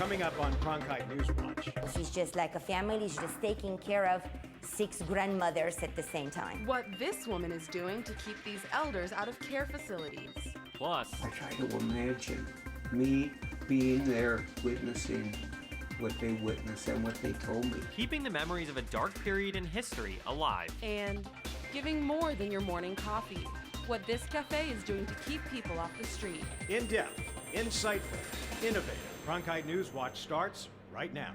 Coming up on Cronkite NewsWatch. She's just like a family. She's just taking care of 6 grandmothers at the same time. What this woman is doing to keep these elders out of care facilities. Plus, I try to imagine me being there witnessing what they witnessed and what they told me. keeping the memories of a dark period in history alive. And giving more than your morning coffee. What this cafe is doing to keep people off the street. In-depth, insightful, innovative. Cronkite NewsWatch starts right now.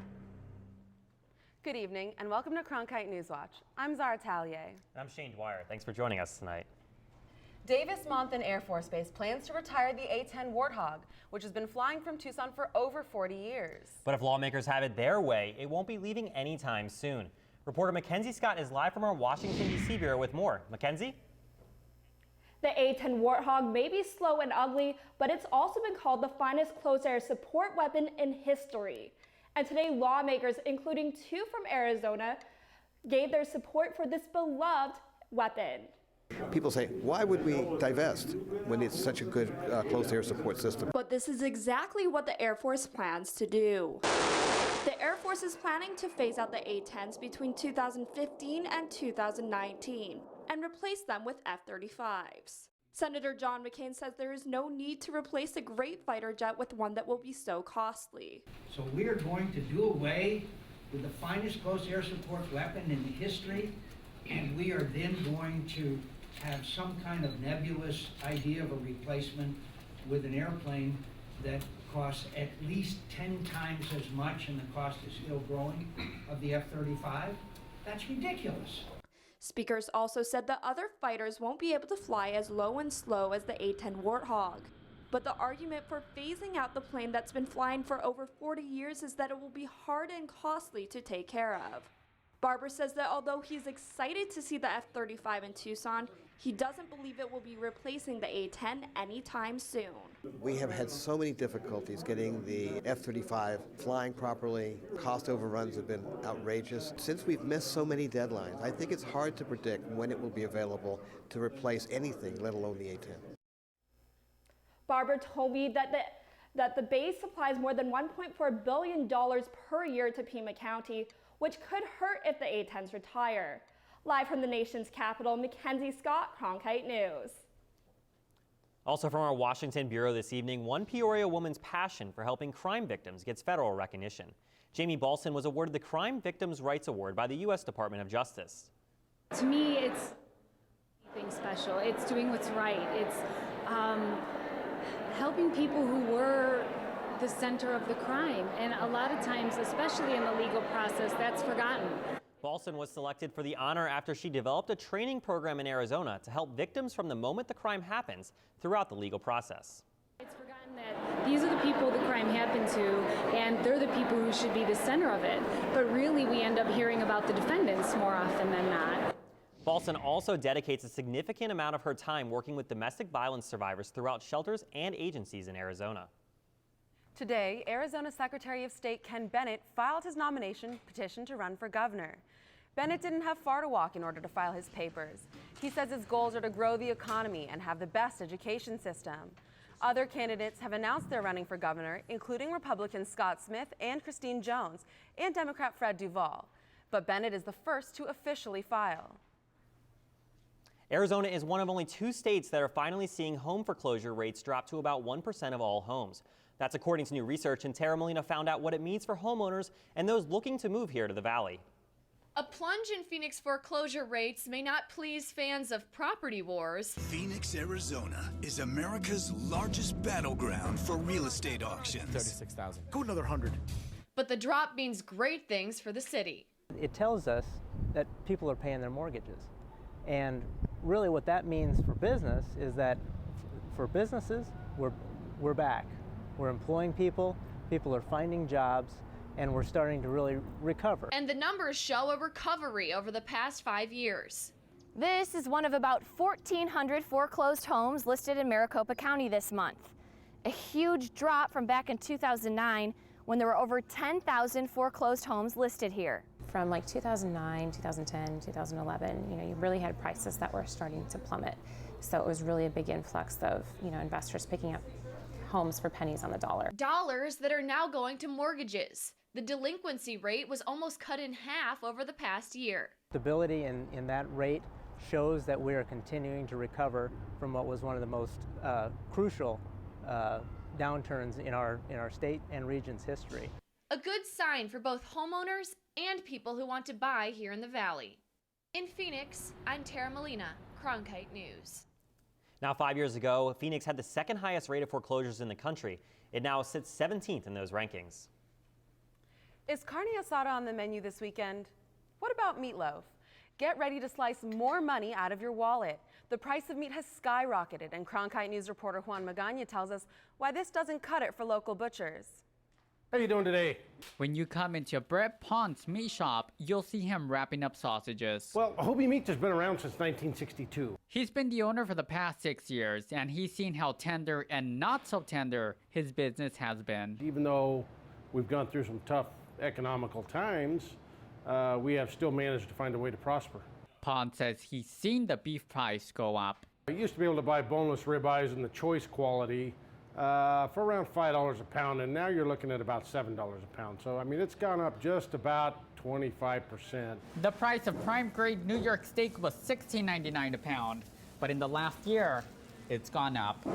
Good evening and welcome to Cronkite NewsWatch. I'm Zara Tallier. I'm Shane Dwyer. Thanks for joining us tonight. Davis-Monthan Air Force Base plans to retire the A-10 Warthog, which has been flying from Tucson for over 40 years. But if lawmakers have it their way, it won't be leaving anytime soon. Reporter Mackenzie Scott is live from our Washington, D.C. bureau with more. Mackenzie? The A-10 Warthog may be slow and ugly, but it's also been called the finest close air support weapon in history. And today, lawmakers, including 2 from Arizona, gave their support for this beloved weapon. People say, why would we divest when it's such a good close air support system? But this is exactly what the Air Force plans to do. The Air Force is planning to phase out the A-10s between 2015 and 2019 and replace them with F-35s. Senator John McCain says there is no need to replace a great fighter jet with one that will be so costly. So we are going to do away with the finest close air support weapon in history, and we are then going to have some kind of nebulous idea of a replacement with an airplane that costs at least 10 times as much, and the cost is still growing, of the F-35. That's ridiculous. Speakers also said that other fighters won't be able to fly as low and slow as the A-10 Warthog. But the argument for phasing out the plane that's been flying for over 40 years is that it will be hard and costly to take care of. Barber says that although he's excited to see the F-35 in Tucson, he doesn't believe it will be replacing the A-10 anytime soon. We have had so many difficulties getting the F-35 flying properly. Cost overruns have been outrageous. Since we've missed so many deadlines, I think it's hard to predict when it will be available to replace anything, let alone the A-10. Barber told me that the base supplies more than $1.4 billion per year to Pima County, which could hurt if the A-10s retire. Live from the nation's capital, Mackenzie Scott, Cronkite News. Also from our Washington bureau this evening, one Peoria woman's passion for helping crime victims gets federal recognition. Jamie Balson was awarded the Crime Victims' Rights Award by the U.S. Department of Justice. To me, it's anything special. It's doing what's right. It's helping people who were the center of the crime. And a lot of times, especially in the legal process, that's forgotten. Balson was selected for the honor after she developed a training program in Arizona to help victims from the moment the crime happens throughout the legal process. It's forgotten that these are the people the crime happened to, and they're the people who should be the center of it. But really, we end up hearing about the defendants more often than not. Balson also dedicates a significant amount of her time working with domestic violence survivors throughout shelters and agencies in Arizona. Today, Arizona Secretary of State Ken Bennett filed his nomination petition to run for governor. Bennett didn't have far to walk in order to file his papers. He says his goals are to grow the economy and have the best education system. Other candidates have announced they're running for governor, including Republican Scott Smith and Christine Jones and Democrat Fred Duvall. But Bennett is the first to officially file. Arizona is one of only 2 states that are finally seeing home foreclosure rates drop to about 1% of all homes. That's according to new research, and Tara Molina found out what it means for homeowners and those looking to move here to the Valley. A plunge in Phoenix foreclosure rates may not please fans of property wars. Phoenix, Arizona is America's largest battleground for real estate auctions. 36,000. Go another 100. But the drop means great things for the city. It tells us that people are paying their mortgages. And really what that means for business is that for businesses, we're back. We're employing people, people are finding jobs, and we're starting to really recover. And the numbers show a recovery over the past 5 years. This is one of about 1,400 foreclosed homes listed in Maricopa County this month. A huge drop from back in 2009 when there were over 10,000 foreclosed homes listed here. From like 2009, 2010, 2011, you really had prices that were starting to plummet. So it was really a big influx of, investors picking up homes for pennies on the dollar. Dollars that are now going to mortgages. The delinquency rate was almost cut in half over the past year. Stability in that rate shows that we are continuing to recover from what was one of the most crucial downturns in our state and region's history. A good sign for both homeowners and people who want to buy here in the Valley. In Phoenix, I'm Tara Molina, Cronkite News. Now, 5 years ago, Phoenix had the second highest rate of foreclosures in the country. It now sits 17th in those rankings. Is carne asada on the menu this weekend? What about meatloaf? Get ready to slice more money out of your wallet. The price of meat has skyrocketed, and Cronkite News reporter Juan Magana tells us why this doesn't cut it for local butchers. How you doing today? When you come into Brett Pond's meat shop, you'll see him wrapping up sausages. Well, Hobie Meats has been around since 1962. He's been the owner for the past 6 years, and he's seen how tender and not so tender his business has been. Even though we've gone through some tough economical times, we have still managed to find a way to prosper. Pond says he's seen the beef price go up. I used to be able to buy boneless ribeyes in the choice quality for around $5 a pound, and now you're looking at about $7 a pound. So, I mean, it's gone up just about 25%. The price of prime grade New York steak was $16.99 a pound, but in the last year, it's gone up.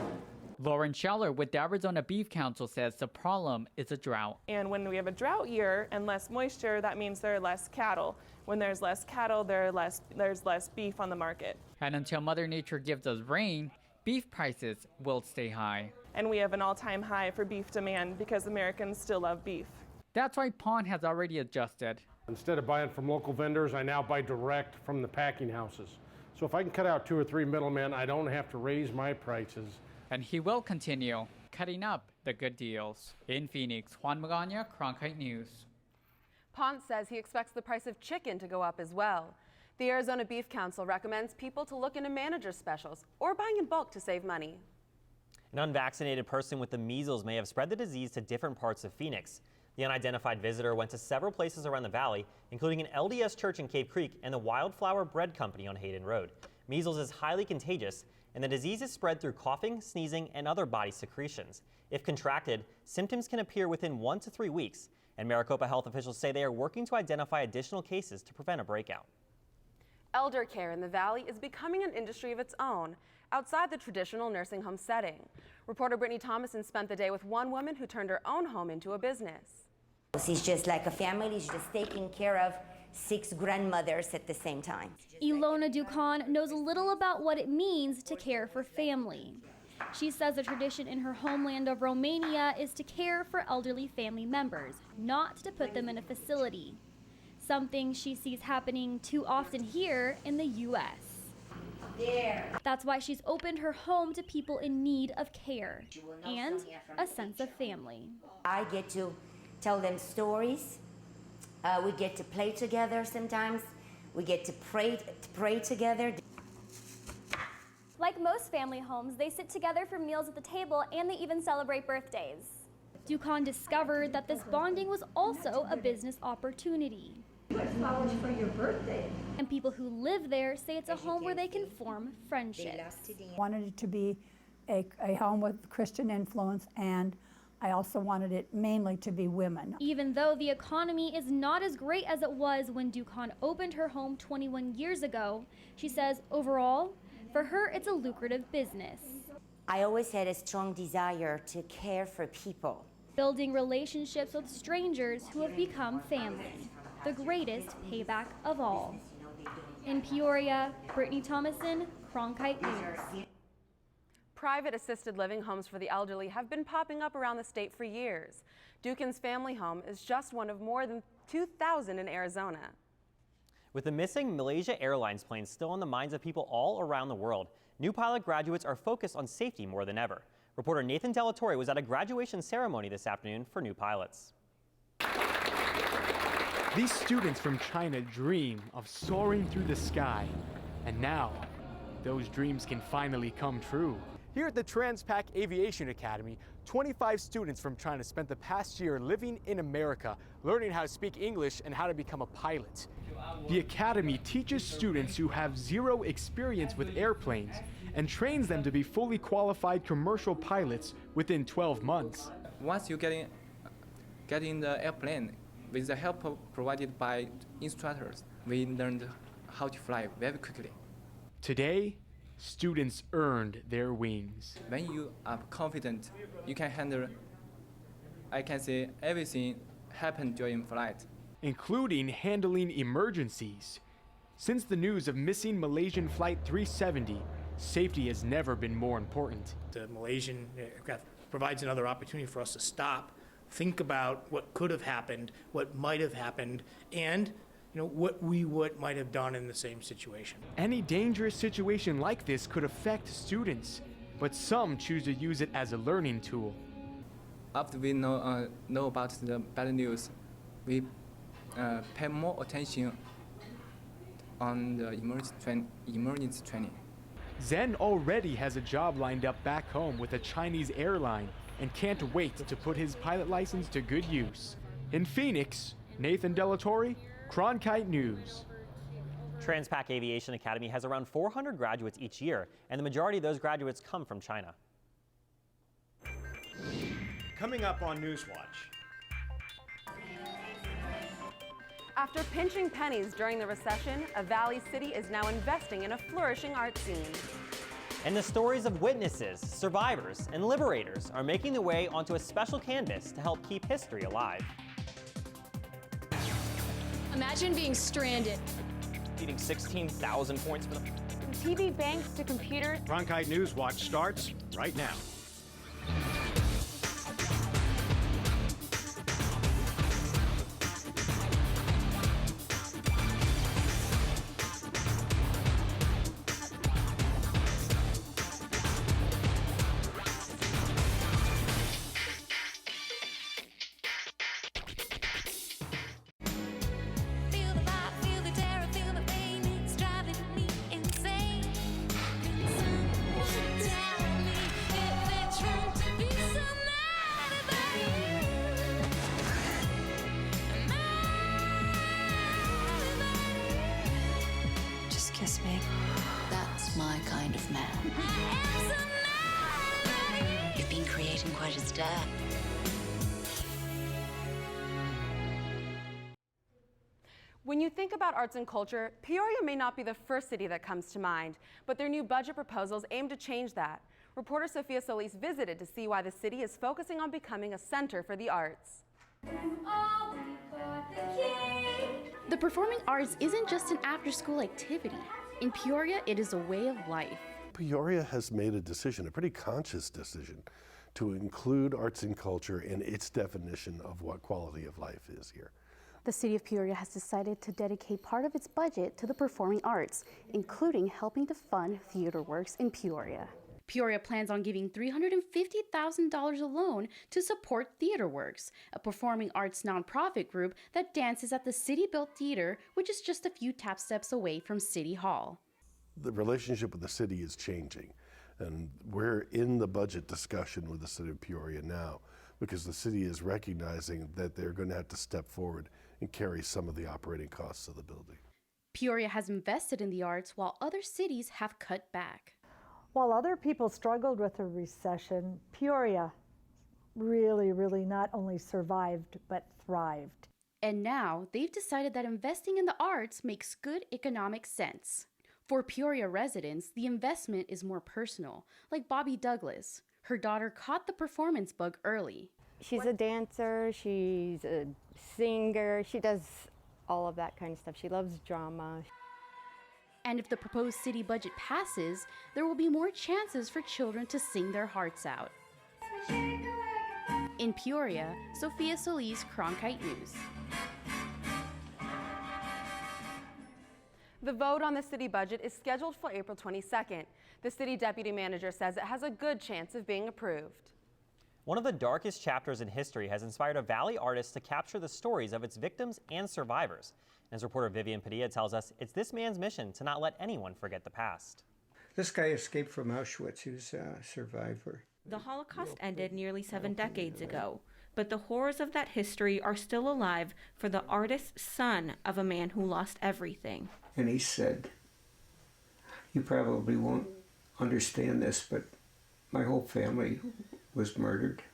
Lauren Scheller with the Arizona Beef Council says the problem is a drought. And when we have a drought year and less moisture, that means there are less cattle. When there's less cattle, there's less beef on the market. And until Mother Nature gives us rain, beef prices will stay high. And we have an all-time high for beef demand because Americans still love beef. That's why Pond has already adjusted. Instead of buying from local vendors, I now buy direct from the packing houses. So if I can cut out 2 or 3 middlemen, I don't have to raise my prices. And he will continue cutting up the good deals. In Phoenix, Juan Magana, Cronkite News. Pond says he expects the price of chicken to go up as well. The Arizona Beef Council recommends people to look into manager specials or buying in bulk to save money. An unvaccinated person with the measles may have spread the disease to different parts of Phoenix. The unidentified visitor went to several places around the valley, including an LDS church in Cave Creek and the Wildflower Bread Company on Hayden Road. Measles is highly contagious, and the disease is spread through coughing, sneezing, and other body secretions. If contracted, symptoms can appear within 1 to 3 weeks, and Maricopa health officials say they are working to identify additional cases to prevent a breakout. Elder care in the valley is becoming an industry of its own, outside the traditional nursing home setting. Reporter Brittany Thomason spent the day with one woman who turned her own home into a business. She's just like a family. She's just taking care of 6 grandmothers at the same time. Ilona Ducan knows a little about what it means to care for family. She says the tradition in her homeland of Romania is to care for elderly family members, not to put them in a facility. Something she sees happening too often here in the U.S. That's why she's opened her home to people in need of care and a sense of family. I get to tell them stories. We get to play together sometimes. We get to pray together. Like most family homes, they sit together for meals at the table and they even celebrate birthdays. Ducan discovered that this bonding was also a business opportunity. You went to college for your birthday. And people who live there say it's a home where they can form friendships. Wanted it to be a home with Christian influence, and I also wanted it mainly to be women. Even though the economy is not as great as it was when Ducan opened her home 21 years ago, she says overall, for her, it's a lucrative business. I always had a strong desire to care for people. Building relationships with strangers who have become family. The greatest payback of all. In Peoria, Brittany Thomason, Cronkite News. Private assisted living homes for the elderly have been popping up around the state for years. Ducan's family home is just one of more than 2,000 in Arizona. With the missing Malaysia Airlines plane still on the minds of people all around the world, new pilot graduates are focused on safety more than ever. Reporter Nathan Delatorre was at a graduation ceremony this afternoon for new pilots. These students from China dream of soaring through the sky, and now those dreams can finally come true. Here at the Transpac Aviation Academy, 25 students from China spent the past year living in America, learning how to speak English and how to become a pilot. The academy teaches students who have zero experience with airplanes and trains them to be fully qualified commercial pilots within 12 months. Once you get in the airplane, with the help provided by instructors, we learned how to fly very quickly. Today, students earned their wings. When you are confident, you can handle, I can say, everything happened during flight. Including handling emergencies. Since the news of missing Malaysian Flight 370, safety has never been more important. The Malaysian aircraft provides another opportunity for us to stop, think about what could have happened, what might have happened, and what we might have done in the same situation. Any dangerous situation like this could affect students, but some choose to use it as a learning tool. After we know about the bad news, we pay more attention on the emergency training. Zen already has a job lined up back home with a Chinese airline and can't wait to put his pilot license to good use. In Phoenix, Nathan Delatorre, Cronkite News. Transpac Aviation Academy has around 400 graduates each year, and the majority of those graduates come from China. Coming up on NewsWatch. After pinching pennies during the recession, a Valley city is now investing in a flourishing art scene. And the stories of witnesses, survivors, and liberators are making their way onto a special canvas to help keep history alive. Imagine being stranded. Needing 16,000 points for them. From TV banks to computers. Cronkite NewsWatch starts right now. Kiss me. That's my kind of man. You've been creating quite a stir. When you think about arts and culture, Peoria may not be the first city that comes to mind, but their new budget proposals aim to change that. Reporter Sophia Solis visited to see why the city is focusing on becoming a center for the arts. The performing arts isn't just an after-school activity. In Peoria, it is a way of life. Peoria has made a decision, a pretty conscious decision, to include arts and culture in its definition of what quality of life is here. The city of Peoria has decided to dedicate part of its budget to the performing arts, including helping to fund theater works in Peoria. Peoria plans on giving $350,000 alone to support Theater Works, a performing arts nonprofit group that dances at the city-built theater, which is just a few tap steps away from City Hall. The relationship with the city is changing, and we're in the budget discussion with the city of Peoria now because the city is recognizing that they're going to have to step forward and carry some of the operating costs of the building. Peoria has invested in the arts while other cities have cut back. While other people struggled with the recession, Peoria really not only survived, but thrived. And now they've decided that investing in the arts makes good economic sense. For Peoria residents, the investment is more personal, like Bobby Douglas. Her daughter caught the performance bug early. She's a dancer, she's a singer, she does all of that kind of stuff. She loves drama. And if the proposed city budget passes, there will be more chances for children to sing their hearts out. In Peoria, Sophia Solis, Cronkite News. The vote on the city budget is scheduled for April 22nd. The city deputy manager says it has a good chance of being approved. One of the darkest chapters in history has inspired a Valley artist to capture the stories of its victims and survivors. As reporter Vivian Padilla tells us, it's this man's mission to not let anyone forget the past. This guy escaped from Auschwitz. He was a survivor. The Holocaust ended nearly 7 decades ago, but the horrors of that history are still alive for the artist's son of a man who lost everything. And he said, "You probably won't understand this, but my whole family was murdered."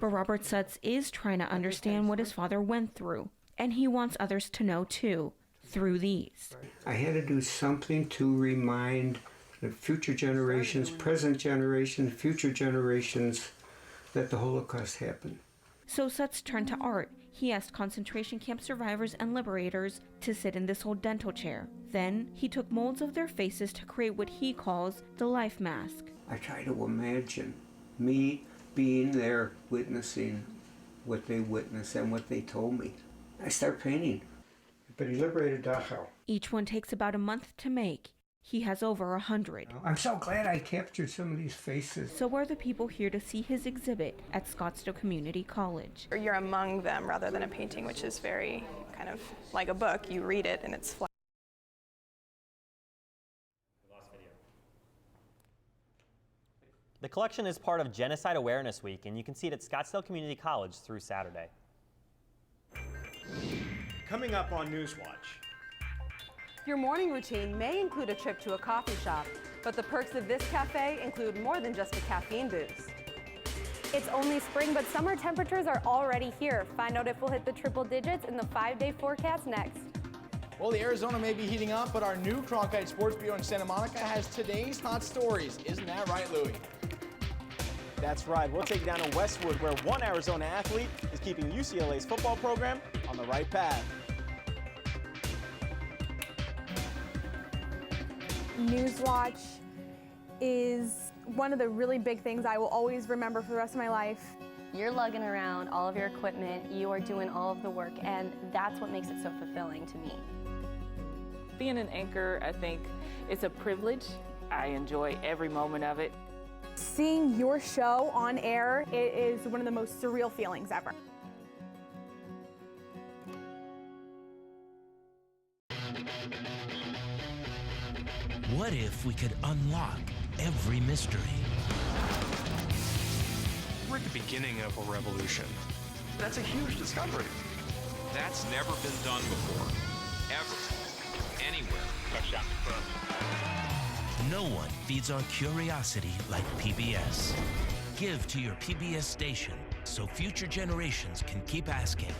But Robert Sutz is trying to understand what his father went through, and he wants others to know too, through these. I had to do something to remind the future generations, present generations, future generations, that the Holocaust happened. So Sutz turned to art. He asked concentration camp survivors and liberators to sit in this old dental chair. Then he took molds of their faces to create what he calls the life mask. I try to imagine me being there, witnessing what they witnessed and what they told me. I start painting. But he liberated Dachau. Each one takes about a month to make. He has over 100. I'm so glad I captured some of these faces. So are the people here to see his exhibit at Scottsdale Community College. You're among them rather than a painting, which is very kind of like a book. You read it and it's flat. The collection is part of Genocide Awareness Week, and you can see it at Scottsdale Community College through Saturday. Coming up on NewsWatch. Your morning routine may include a trip to a coffee shop, but the perks of this cafe include more than just a caffeine boost. It's only spring, but summer temperatures are already here. Find out if we'll hit the triple digits in the 5-day forecast next. Well, the Arizona may be heating up, but our new Cronkite Sports Bureau in Santa Monica has today's hot stories. Isn't that right, Louie? That's right. We'll take you down to Westwood, where one Arizona athlete is keeping UCLA's football program on the right path. NewsWatch is one of the really big things I will always remember for the rest of my life. You're lugging around all of your equipment, you are doing all of the work, and that's what makes it so fulfilling to me. Being an anchor, I think it's a privilege. I enjoy every moment of it. Seeing your show on air, it is one of the most surreal feelings ever. What if we could unlock every mystery? We're at the beginning of a revolution. That's a huge discovery. That's never been done before, ever, anywhere. Touchdown. No one feeds on curiosity like PBS. Give to your PBS station so future generations can keep asking,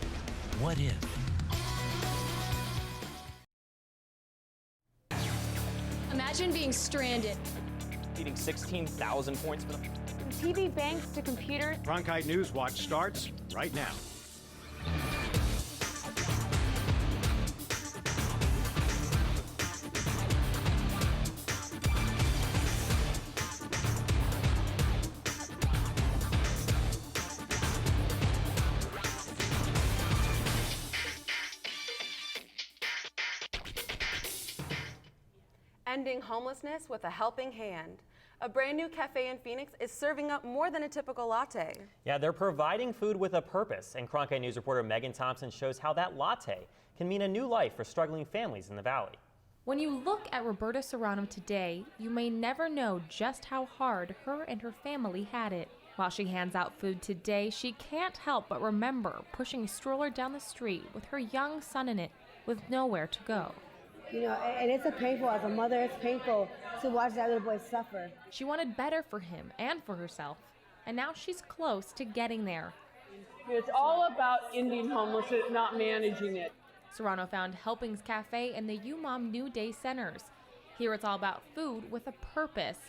what if? Imagine being stranded. Feeding 16,000 points for the... From TV banks to computers. Cronkite NewsWatch starts right now. Ending homelessness with a helping hand. A brand new cafe in Phoenix is serving up more than a typical latte. Yeah, they're providing food with a purpose, and Cronkite News reporter Megan Thompson shows how that latte can mean a new life for struggling families in the valley. When you look at Roberta Serrano today, you may never know just how hard her and her family had it. While she hands out food today, she can't help but remember pushing a stroller down the street with her young son in it with nowhere to go. You know, and it's painful, as a mother, it's painful to watch that little boy suffer. She wanted better for him and for herself, and now she's close to getting there. It's all about ending homelessness, not managing it. Serrano found Helpings Cafe and the UMOM New Day Centers. Here it's all about food with a purpose.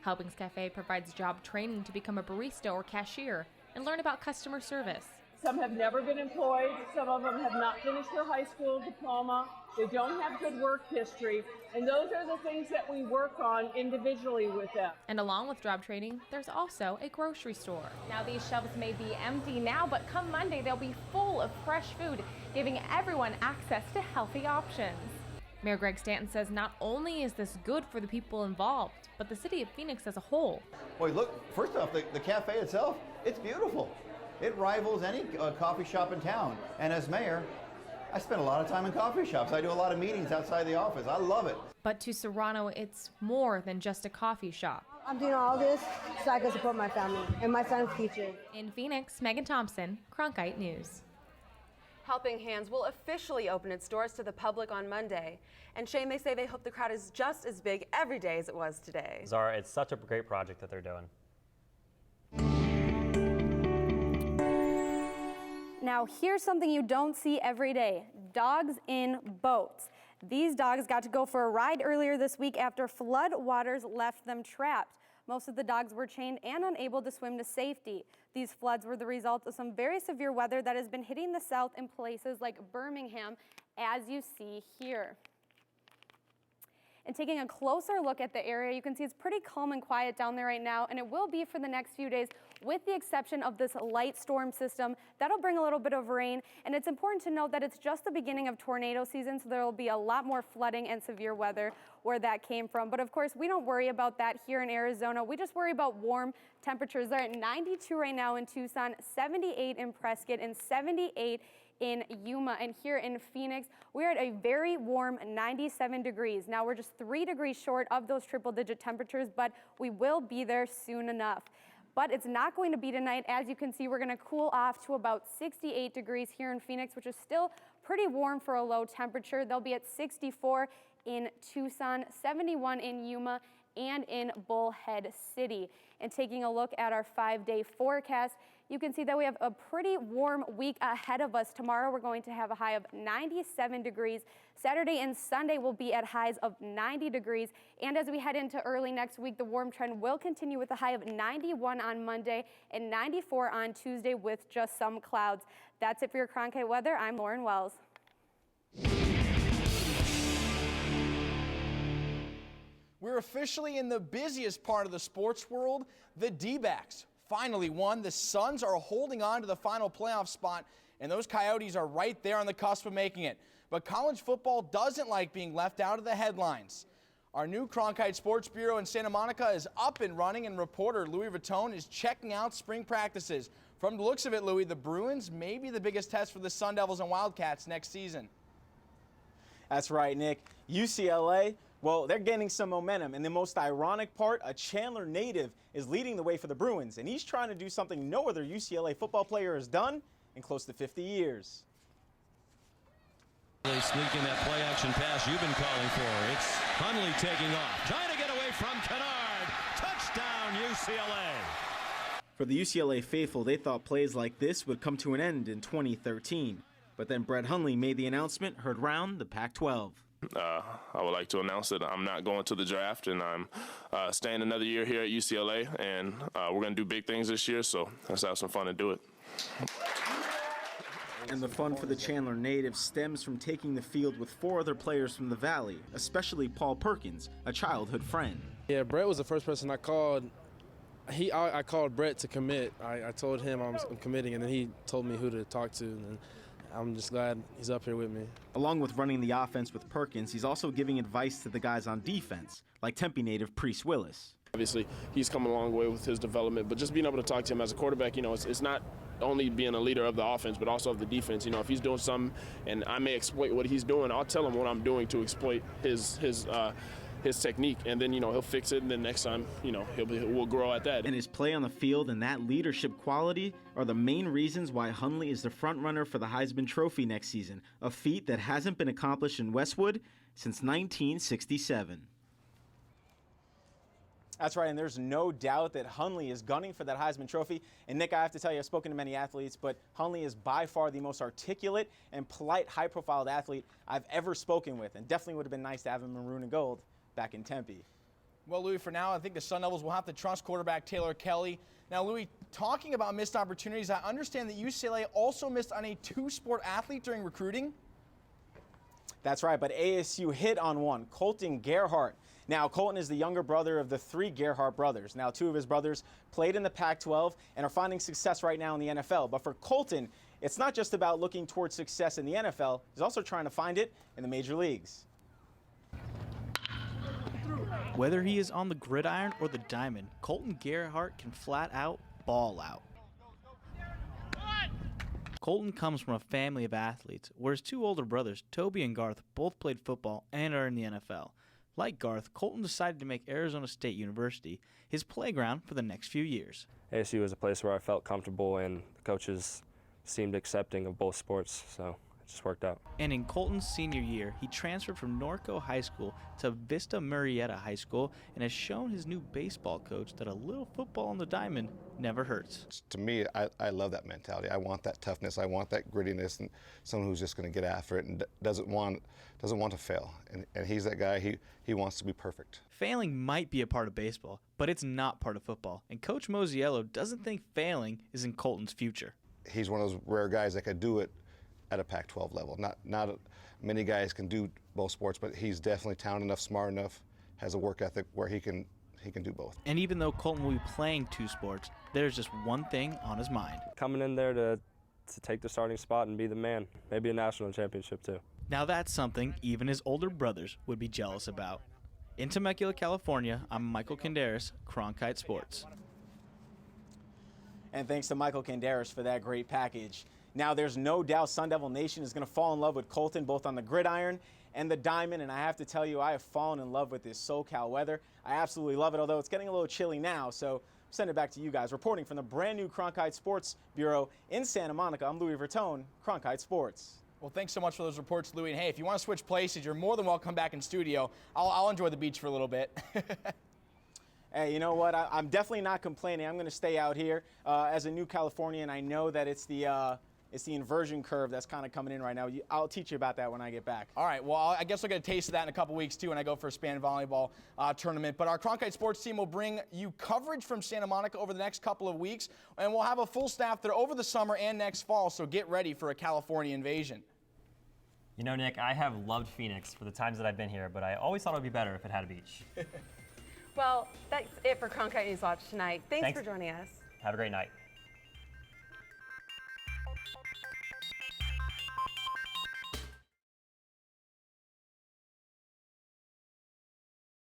Helpings Cafe provides job training to become a barista or cashier and learn about customer service. Some have never been employed, some of them have not finished their high school diploma, they don't have good work history, and those are the things that we work on individually with them. And along with job training, there's also a grocery store. Now these shelves may be empty now, but come Monday they'll be full of fresh food, giving everyone access to healthy options. Mayor Greg Stanton says not only is this good for the people involved, but the city of Phoenix as a whole. Boy, look, first off, the cafe itself, it's beautiful. It rivals any coffee shop in town. And as mayor, I spend a lot of time in coffee shops. I do a lot of meetings outside the office. I love it. But to Serrano, it's more than just a coffee shop. I'm doing all this so I can support my family and my son's future. In Phoenix, Megan Thompson, Cronkite News. Helping Hands will officially open its doors to the public on Monday. And Shane, they say they hope the crowd is just as big every day as it was today. Zara, it's such a great project that they're doing. Now, here's something you don't see every day: dogs in boats. These dogs got to go for a ride earlier this week after flood waters left them trapped. Most of the dogs were chained and unable to swim to safety. These floods were the result of some very severe weather that has been hitting the south in places like Birmingham, as you see here. And taking a closer look at the area, you can see it's pretty calm and quiet down there right now, and it will be for the next few days, with the exception of this light storm system. That'll bring a little bit of rain, and it's important to note that it's just the beginning of tornado season, so there will be a lot more flooding and severe weather where that came from. But of course, we don't worry about that here in Arizona. We just worry about warm temperatures. They're at 92 right now in Tucson, 78 in Prescott, and 78 in Yuma. And here in Phoenix, we're at a very warm 97 degrees. Now we're just 3 degrees short of those triple-digit temperatures, but we will be there soon enough. But it's not going to be tonight. As you can see, we're going to cool off to about 68 degrees here in Phoenix, which is still pretty warm for a low temperature. They'll be at 64 in Tucson, 71 in Yuma, and in Bullhead City. And taking a look at our 5-day forecast, you can see that we have a pretty warm week ahead of us. Tomorrow we're going to have a high of 97 degrees. Saturday and Sunday will be at highs of 90 degrees. And as we head into early next week, the warm trend will continue with a high of 91 on Monday and 94 on Tuesday with just some clouds. That's it for your Cronkite weather. I'm Lauren Wells. We're officially in the busiest part of the sports world. The D-backs finally won. The Suns are holding on to the final playoff spot, and those Coyotes are right there on the cusp of making it. But college football doesn't like being left out of the headlines. Our new Cronkite Sports Bureau in Santa Monica is up and running, and reporter Louis Vuitton is checking out spring practices. From the looks of it, Louis, the Bruins may be the biggest test for the Sun Devils and Wildcats next season. That's right, Nick. UCLA, well, they're gaining some momentum. And the most ironic part, a Chandler native is leading the way for the Bruins, and he's trying to do something no other UCLA football player has done in close to 50 years. They sneak in that play action pass you've been calling for. It's Hundley taking off, trying to get away from Kennard. Touchdown, UCLA. For the UCLA faithful, they thought plays like this would come to an end in 2013. But then Brett Hundley made the announcement heard round the Pac-12. I would like to announce that I'm not going to the draft, and I'm staying another year here at UCLA, and we're going to do big things this year, so let's have some fun and do it. And the fun for the Chandler native stems from taking the field with 4 other players from the Valley, especially Paul Perkins, a childhood friend. Yeah, Brett was the first person I called. I called Brett to commit. I told him I'm committing, and then he told me who to talk to, and I'm just glad he's up here with me. Along with running the offense with Perkins, he's also giving advice to the guys on defense, like Tempe native Priest Willis. Obviously, he's come a long way with his development, but just being able to talk to him as a quarterback, it's not only being a leader of the offense, but also of the defense. If he's doing something and I may exploit what he's doing, I'll tell him what I'm doing to exploit his technique, and then he'll fix it, and then next time we'll grow at that. And his play on the field and that leadership quality are the main reasons why Hundley is the front runner for the Heisman Trophy next season, a feat that hasn't been accomplished in Westwood since 1967. That's right, and there's no doubt that Hundley is gunning for that Heisman Trophy. And Nick, I have to tell you, I've spoken to many athletes, but Hundley is by far the most articulate and polite, high-profile athlete I've ever spoken with, and definitely would have been nice to have him in maroon and gold back in Tempe. Well, Louis, for now, I think the Sun Devils will have to trust quarterback Taylor Kelly. Now, Louis, talking about missed opportunities, I understand that UCLA also missed on a 2-sport athlete during recruiting. That's right, but ASU hit on one, Colton Gerhart. Now, Colton is the younger brother of the 3 Gerhart brothers. Now, 2 of his brothers played in the Pac-12 and are finding success right now in the NFL. But for Colton, it's not just about looking towards success in the NFL. He's also trying to find it in the major leagues. Whether he is on the gridiron or the diamond, Colton Gerhart can flat out ball out. Colton comes from a family of athletes, where his two older brothers, Toby and Garth, both played football and are in the NFL. Like Garth, Colton decided to make Arizona State University his playground for the next few years. ASU was a place where I felt comfortable, and the coaches seemed accepting of both sports, so it just worked out. And in Colton's senior year, he transferred from Norco High School to Vista Murrieta High School and has shown his new baseball coach that a little football on the diamond never hurts. To me, I love that mentality. I want that toughness. I want that grittiness, and someone who's just going to get after it and doesn't want to fail. And he's that guy. He wants to be perfect. Failing might be a part of baseball, but it's not part of football. And Coach Mosiello doesn't think failing is in Colton's future. He's one of those rare guys that could do it at a Pac-12 level. Not many guys can do both sports, but he's definitely talented enough, smart enough, has a work ethic where he can do both. And even though Colton will be playing two sports, there's just one thing on his mind. Coming in there to take the starting spot and be the man, maybe a national championship too. Now that's something even his older brothers would be jealous about. In Temecula, California, I'm Michael Canderas, Cronkite Sports. And thanks to Michael Canderas for that great package. Now, there's no doubt Sun Devil Nation is going to fall in love with Colton, both on the gridiron and the diamond. And I have to tell you, I have fallen in love with this SoCal weather. I absolutely love it, although it's getting a little chilly now. So send it back to you guys. Reporting from the brand new Cronkite Sports Bureau in Santa Monica, I'm Louis Vertone, Cronkite Sports. Well, thanks so much for those reports, Louis. And hey, if you want to switch places, you're more than welcome to come back in studio. I'll enjoy the beach for a little bit. Hey, you know what? I'm definitely not complaining. I'm going to stay out here as a new Californian. I know that it's the inversion curve that's kind of coming in right now. I'll teach you about that when I get back. All right. Well, I guess I'll get a taste of that in a couple weeks, too, when I go for a span volleyball tournament. But our Cronkite Sports team will bring you coverage from Santa Monica over the next couple of weeks, and we'll have a full staff there over the summer and next fall, so get ready for a California invasion. You know, Nick, I have loved Phoenix for the times that I've been here, but I always thought it would be better if it had a beach. Well, that's it for Cronkite News Watch tonight. Thanks for joining us. Have a great night.